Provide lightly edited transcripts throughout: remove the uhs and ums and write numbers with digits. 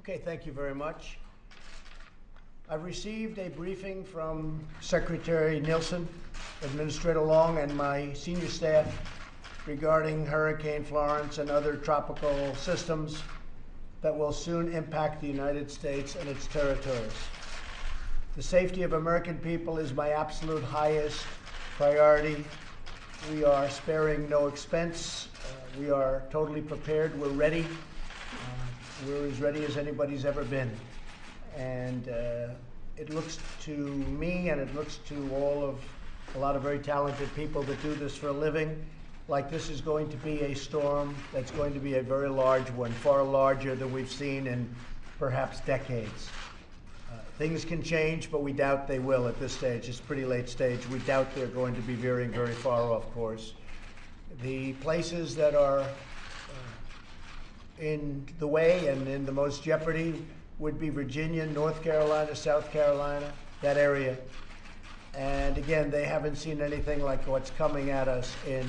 Okay, thank you very much. I've received a briefing from Secretary Nielsen, Administrator Long, and my senior staff regarding Hurricane Florence and other tropical systems that will soon impact the United States and its territories. The safety of American people is my absolute highest priority. We are sparing no expense. We are totally prepared. We're ready. We're as ready as anybody's ever been. And it looks to me, and it looks to a lot of very talented people that do this for a living, like this is going to be a storm that's going to be a very large one, far larger than we've seen in perhaps decades. Things can change, but we doubt they will at this stage. It's a pretty late stage. We doubt they're going to be veering very far off course. The places that are in the way and in the most jeopardy would be Virginia, North Carolina, South Carolina, that area. And again, they haven't seen anything like what's coming at us in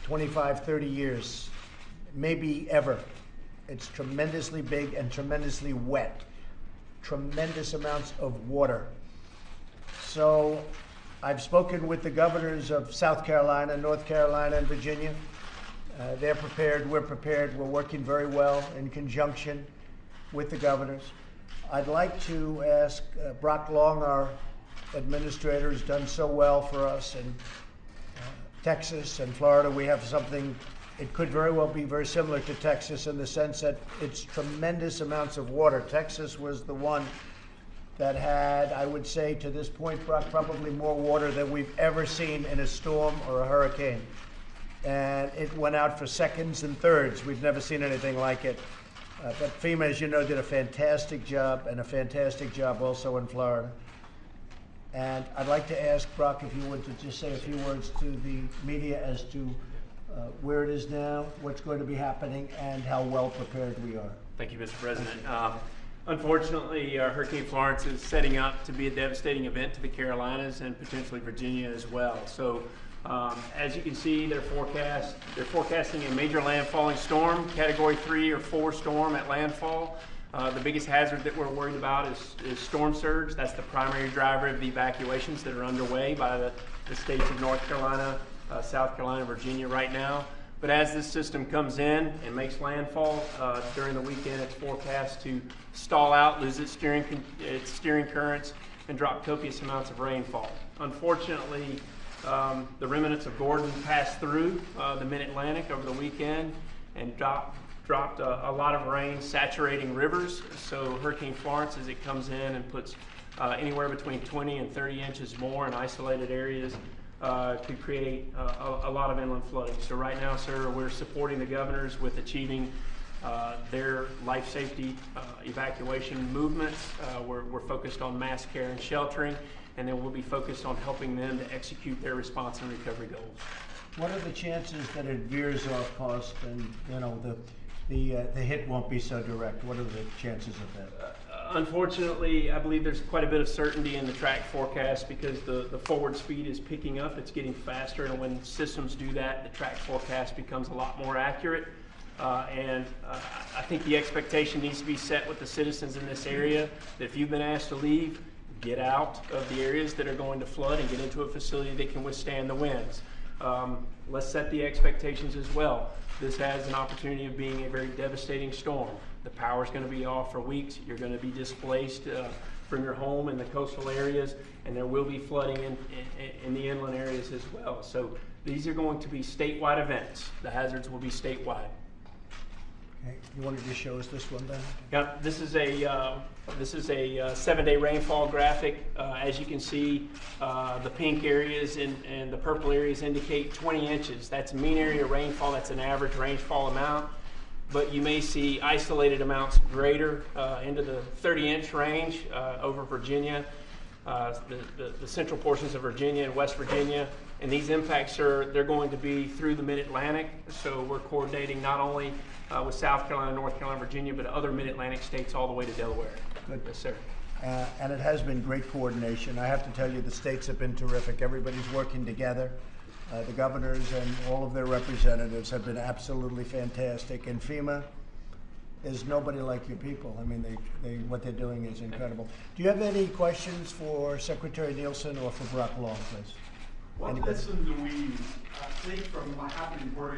25, 30 years, maybe ever. It's tremendously big and tremendously wet, tremendous amounts of water. So I've spoken with the governors of South Carolina, North Carolina, and Virginia. They're prepared, we're prepared, we're working very well in conjunction with the governors. I'd like to ask Brock Long, our administrator, has done so well for us in Texas and Florida. We have something, it could very well be very similar to Texas in the sense that it's tremendous amounts of water. Texas was the one that had, I would say to this point, Brock, probably more water than we've ever seen in a storm or a hurricane. And it went out for seconds and thirds. We've never seen anything like it. But FEMA, as you know, did a fantastic job, and a fantastic job also in Florida. And I'd like to ask Brock if you would to just say a few words to the media as to where it is now, what's going to be happening, and how well prepared we are. Thank you, Mr. President. Unfortunately, Hurricane Florence is setting up to be a devastating event to the Carolinas and potentially Virginia as well. So, as you can see, they're forecasting a major landfalling storm, Category 3 or 4 storm at landfall. The biggest hazard that we're worried about is storm surge. That's the primary driver of the evacuations that are underway by the states of North Carolina, South Carolina, Virginia right now. But as this system comes in and makes landfall during the weekend, it's forecast to stall out, lose its steering currents, and drop copious amounts of rainfall. Unfortunately, the remnants of Gordon passed through the mid-Atlantic over the weekend and dropped a lot of rain, saturating rivers. So Hurricane Florence, as it comes in and puts anywhere between 20 and 30 inches more in isolated areas, could create a lot of inland flooding. So right now, sir, we're supporting the governors with achieving their life safety evacuation movements. We're focused on mass care and sheltering, and then we'll be focused on helping them to execute their response and recovery goals. What are the chances that it veers off course and the hit won't be so direct? What are the chances of that? Unfortunately, I believe there's quite a bit of certainty in the track forecast because the forward speed is picking up. It's getting faster, and when systems do that, the track forecast becomes a lot more accurate. I think the expectation needs to be set with the citizens in this area that if you've been asked to leave, get out of the areas that are going to flood and get into a facility that can withstand the winds. Let's set the expectations as well. This has an opportunity of being a very devastating storm. The power's going to be off for weeks. You're going to be displaced from your home in the coastal areas, and there will be flooding in the inland areas as well. So these are going to be statewide events. The hazards will be statewide. Okay. You wanted to show us this one then? Yeah, this is a 7-day rainfall graphic. As you can see, the pink areas and the purple areas indicate 20 inches. That's mean area rainfall. That's an average rainfall amount. But you may see isolated amounts greater into the 30-inch range over Virginia, the central portions of Virginia and West Virginia. And these impacts they're going to be through the mid-Atlantic. So we're coordinating not only with South Carolina, North Carolina, Virginia, but other mid-Atlantic states all the way to Delaware. Good. Yes, sir. And it has been great coordination. I have to tell you, the states have been terrific. Everybody's working together. The governors and all of their representatives have been absolutely fantastic. And FEMA, There's nobody like your people. I mean, what they're doing is incredible. Do you have any questions for Secretary Nielsen or for Brock Long, please? What Anybody? lesson do we take from what happened in Puerto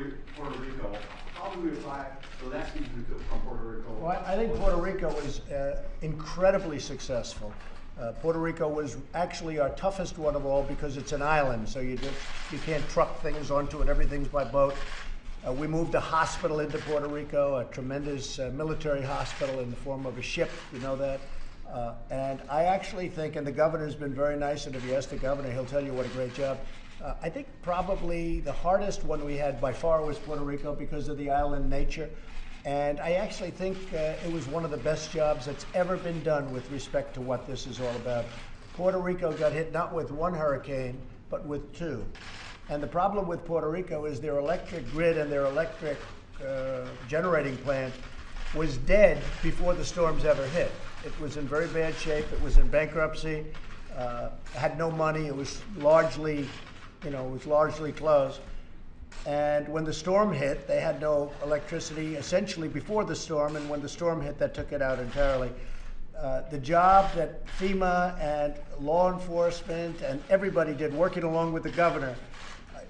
Rico? How do we apply the lessons we took from Puerto Rico? Well, I think Puerto Rico was incredibly successful. Puerto Rico was actually our toughest one of all because it's an island, so you can't truck things onto it. Everything's by boat. We moved a hospital into Puerto Rico, a tremendous military hospital in the form of a ship, you know that. And I actually think, and the governor's been very nice, and if you ask the governor, he'll tell you what a great job. I think probably the hardest one we had by far was Puerto Rico because of the island nature. And I actually think it was one of the best jobs that's ever been done with respect to what this is all about. Puerto Rico got hit not with one hurricane, but with two. And the problem with Puerto Rico is their electric grid and their electric generating plant was dead before the storms ever hit. It was in very bad shape. It was in bankruptcy, had no money. It was largely, closed. And when the storm hit, they had no electricity essentially before the storm, and when the storm hit, that took it out entirely. The job that FEMA and law enforcement and everybody did working along with the governor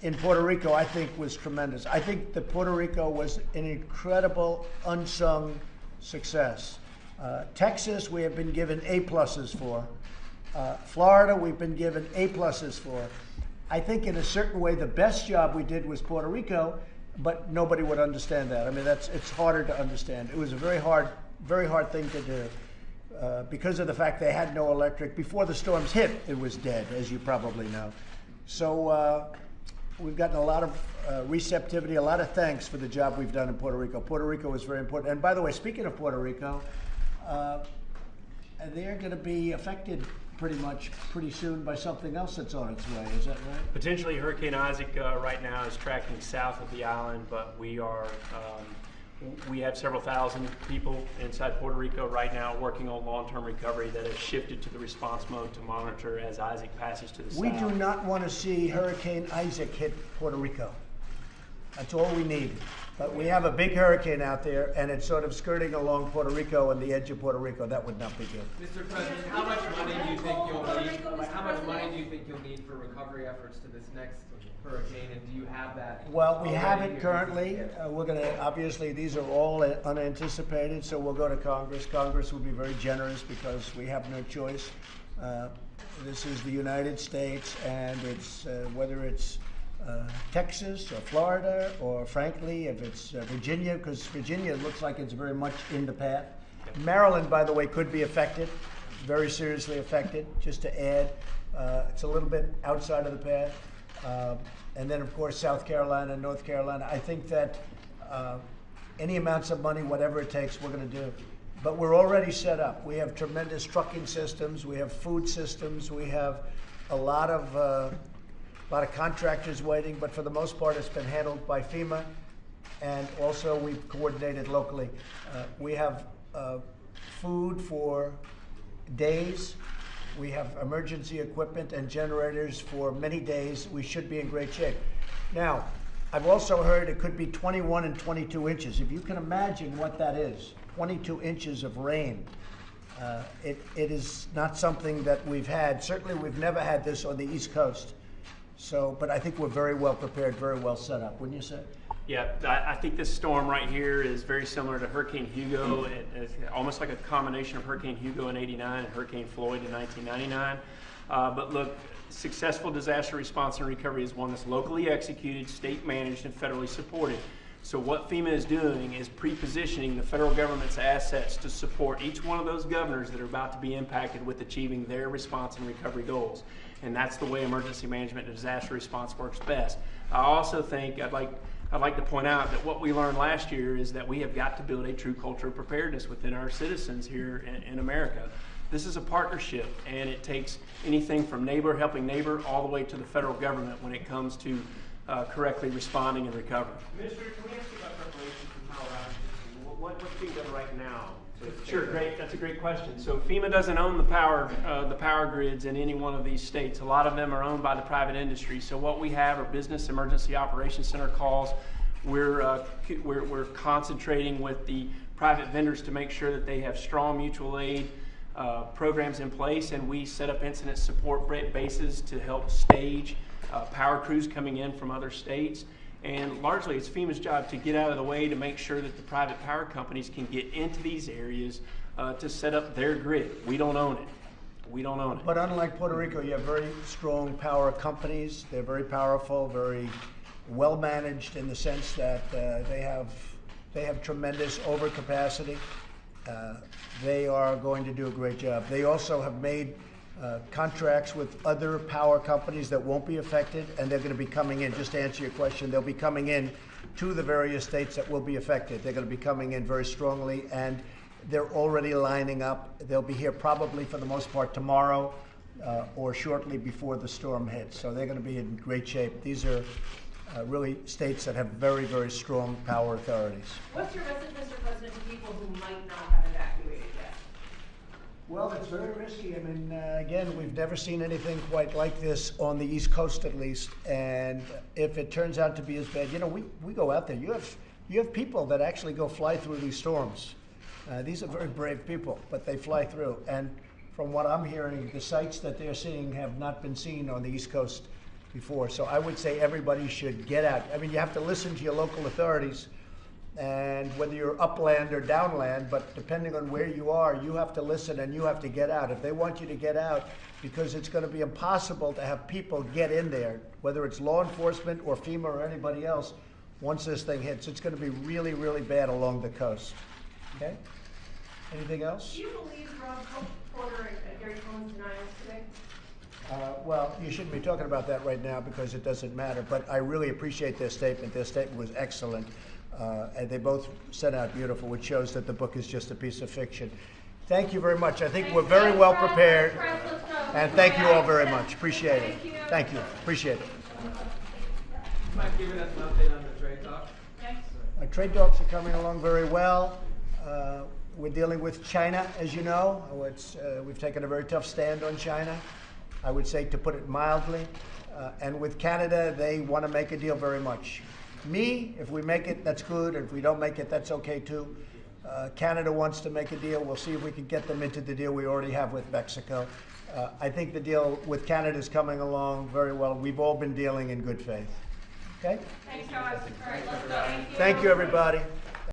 in Puerto Rico, I think, was tremendous. I think that Puerto Rico was an incredible unsung success. Texas, we have been given A-pluses for. Florida, we've been given A-pluses for. I think in a certain way, the best job we did was Puerto Rico, but nobody would understand that. I mean, it's harder to understand. It was a very hard thing to do because of the fact they had no electric. Before the storms hit, it was dead, as you probably know. So we've gotten a lot of receptivity, a lot of thanks for the job we've done in Puerto Rico. Puerto Rico was very important. And by the way, speaking of Puerto Rico, they're going to be affected pretty soon by something else that's on its way. Is that right? Potentially Hurricane Isaac right now is tracking south of the island, but we have several thousand people inside Puerto Rico right now working on long-term recovery that has shifted to the response mode to monitor as Isaac passes to the south. We do not want to see Hurricane Isaac hit Puerto Rico. That's all we need. But we have a big hurricane out there, and it's sort of skirting along Puerto Rico and the edge of Puerto Rico. That would not be good. Mr. President, how much money do you think you'll need? How much money do you think you'll need for recovery efforts to this next hurricane, and do you have that? Well, we have it currently. We're going to, obviously, these are all unanticipated, so we'll go to Congress. Congress will be very generous because we have no choice. This is the United States, and it's whether it's Texas or Florida, or frankly, if it's Virginia, because Virginia looks like it's very much in the path. Maryland, by the way, could be affected, very seriously affected, just to add. It's a little bit outside of the path. And then, of course, South Carolina, North Carolina. I think that any amounts of money, whatever it takes, we're going to do. But we're already set up. We have tremendous trucking systems. We have food systems. We have a lot of contractors waiting, but for the most part, it's been handled by FEMA, and also we've coordinated locally. We have food for days. We have emergency equipment and generators for many days. We should be in great shape. Now, I've also heard it could be 21 and 22 inches. If you can imagine what that is, 22 inches of rain. It is not something that we've had. Certainly, we've never had this on the East Coast. So, but I think we're very well prepared, very well set up, wouldn't you say? Yeah, I think this storm right here is very similar to Hurricane Hugo. It's almost like a combination of Hurricane Hugo in '89 and Hurricane Floyd in 1999. But look, successful disaster response and recovery is one that's locally executed, state managed, and federally supported. So what FEMA is doing is pre-positioning the federal government's assets to support each one of those governors that are about to be impacted with achieving their response and recovery goals. And that's the way emergency management and disaster response works best. I also think I'd like to point out that what we learned last year is that we have got to build a true culture of preparedness within our citizens here in America. This is a partnership, and it takes anything from neighbor helping neighbor all the way to the federal government when it comes to correctly responding and recovering. Minister, can we ask you about preparation from Colorado? What's being done right now? Sure, great. That's a great question. So FEMA doesn't own the power grids in any one of these states. A lot of them are owned by the private industry. So what we have are Business Emergency Operations Center calls. We're concentrating with the private vendors to make sure that they have strong mutual aid programs in place, and we set up incident support bases to help stage power crews coming in from other states. And largely it's FEMA's job to get out of the way to make sure that the private power companies can get into these areas to set up their grid. We don't own it. We don't own it. But unlike Puerto Rico, you have very strong power companies. They're very powerful, very well managed in the sense that they have tremendous overcapacity. They are going to do a great job. They also have made contracts with other power companies that won't be affected, and they're going to be coming in. Just to answer your question, they'll be coming in to the various states that will be affected. They're going to be coming in very strongly, and they're already lining up. They'll be here probably for the most part tomorrow or shortly before the storm hits. So they're going to be in great shape. These are really states that have very, very strong power authorities. What's your message, Mr. President, to people who might not have evacuated yet? Well, it's very risky. I mean, again, we've never seen anything quite like this on the East Coast, at least. And if it turns out to be as bad, you know, we go out there. You have people that actually go fly through these storms. These are very brave people, but they fly through. And from what I'm hearing, the sites that they're seeing have not been seen on the East Coast before. So I would say everybody should get out. I mean, you have to listen to your local authorities, and whether you're upland or downland, but depending on where you are, you have to listen and you have to get out. If they want you to get out, because it's going to be impossible to have people get in there, whether it's law enforcement or FEMA or anybody else, once this thing hits, it's going to be really, really bad along the coast. Okay? Anything else? Do you believe Rob Porter and Gary Cohen's denials today? Well, you shouldn't be talking about that right now because it doesn't matter, but I really appreciate their statement. Their statement was excellent, and they both set out beautiful, which shows that the book is just a piece of fiction. Thank you very much. I think we're very well prepared, and thank you all very much. Appreciate it. Thank you. Appreciate it. You mind giving us an update on the trade talks? Trade talks are coming along very well. We're dealing with China, as you know. We've taken a very tough stand on China, I would say, to put it mildly. And with Canada, they want to make a deal very much. Me, if we make it, that's good. If we don't make it, that's okay too. Canada wants to make a deal. We'll see if we can get them into the deal we already have with Mexico. I think the deal with Canada is coming along very well. We've all been dealing in good faith. Okay? Thanks, guys. All right, let's go. Thank you, everybody.